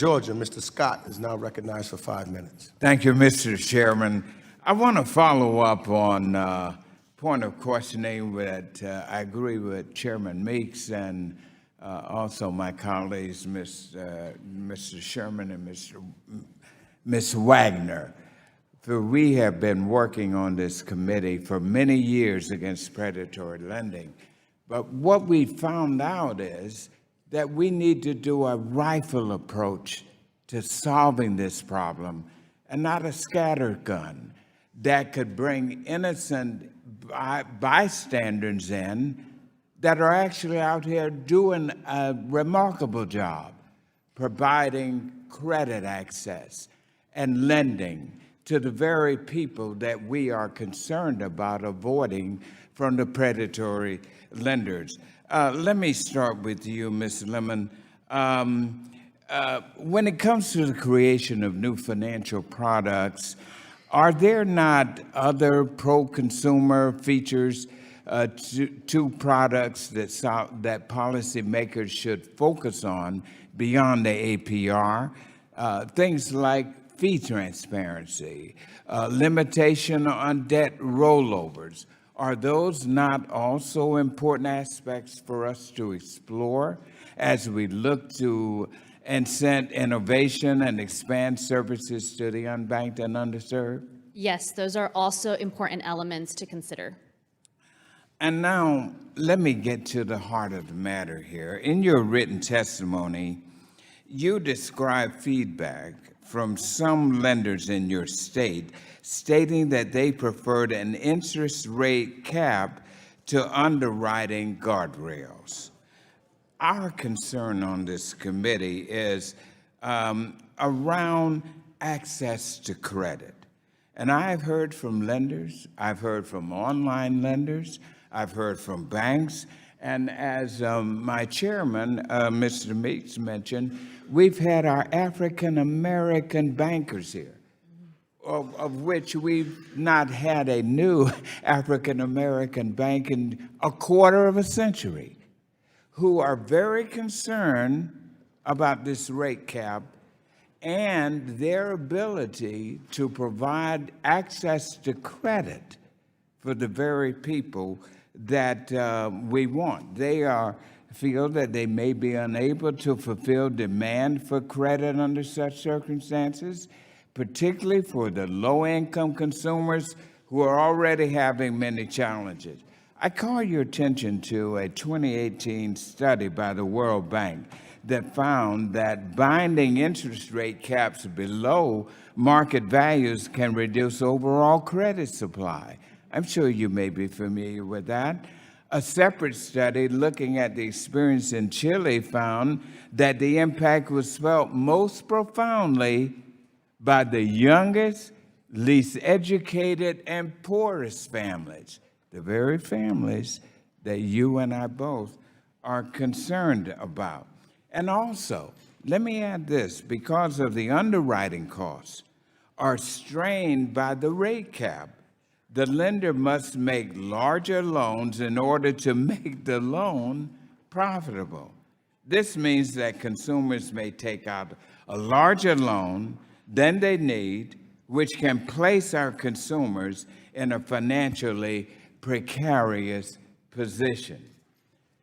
Georgia, Mr. Scott is now recognized for 5 minutes. Thank you, Mr. Chairman. I want to follow up on point of questioning that I agree with Chairman Meeks and also my colleagues, Mr. Sherman and Ms. Wagner. For we have been working on this committee for many years against predatory lending. But what we found out is that we need to do a rifle approach to solving this problem and not a scattergun that could bring innocent bystanders in that are actually out here doing a remarkable job providing credit access and lending to the very people that we are concerned about avoiding from the predatory lenders. Let me start with you, Ms. Lemon. When it comes to the creation of new financial products, are there not other pro-consumer features to products that policymakers should focus on beyond the APR? Things like fee transparency, limitation on debt rollovers. Are those not also important aspects for us to explore as we look to incent innovation and expand services to the unbanked and underserved? Yes, those are also important elements to consider. And now, let me get to the heart of the matter here. In your written testimony, you describe feedback from some lenders in your state stating that they preferred an interest rate cap to underwriting guardrails. Our concern on this committee is around access to credit. And I've heard from lenders, I've heard from online lenders, I've heard from banks, and as my chairman, Mr. Meeks, mentioned, we've had our African American bankers here, of which we've not had a new African American bank in a quarter of a century, who are very concerned about this rate cap and their ability to provide access to credit for the very people that we want. They feel that they may be unable to fulfill demand for credit under such circumstances, particularly for the low-income consumers who are already having many challenges. I call your attention to a 2018 study by the World Bank that found that binding interest rate caps below market values can reduce overall credit supply. I'm sure you may be familiar with that. A separate study looking at the experience in Chile found that the impact was felt most profoundly by the youngest, least educated, and poorest families, the very families that you and I both are concerned about. And also, let me add this, because of the underwriting costs are strained by the rate cap, the lender must make larger loans in order to make the loan profitable. This means that consumers may take out a larger loan than they need, which can place our consumers in a financially precarious position.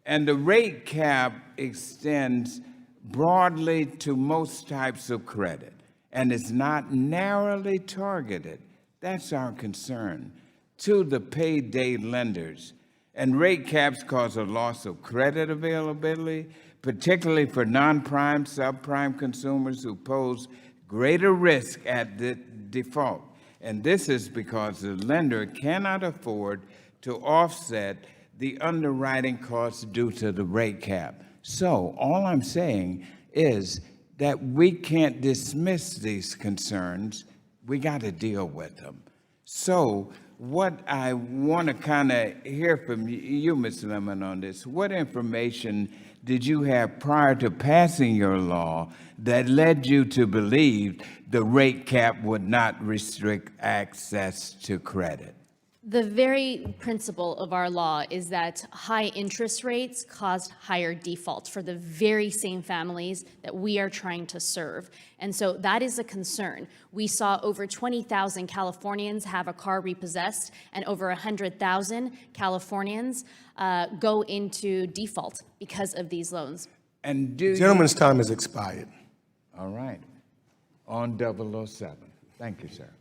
And the rate cap extends broadly to most types of credit and is not narrowly targeted. That's our concern, to the payday lenders. And rate caps cause a loss of credit availability, particularly for non-prime, subprime consumers who pose greater risk at the default. And this is because the lender cannot afford to offset the underwriting costs due to the rate cap. So all I'm saying is that we can't dismiss these concerns. We got to deal with them. So what I want to kind of hear from you, Ms. Lemon, on this, what information did you have prior to passing your law that led you to believe the rate cap would not restrict access to credit? The very principle of our law is that high interest rates caused higher defaults for the very same families that we are trying to serve. And so that is a concern. We saw over 20,000 Californians have a car repossessed and over 100,000 Californians go into default because of these loans. And do you, Gentleman's time has expired. all right, on 007. Thank you, sir.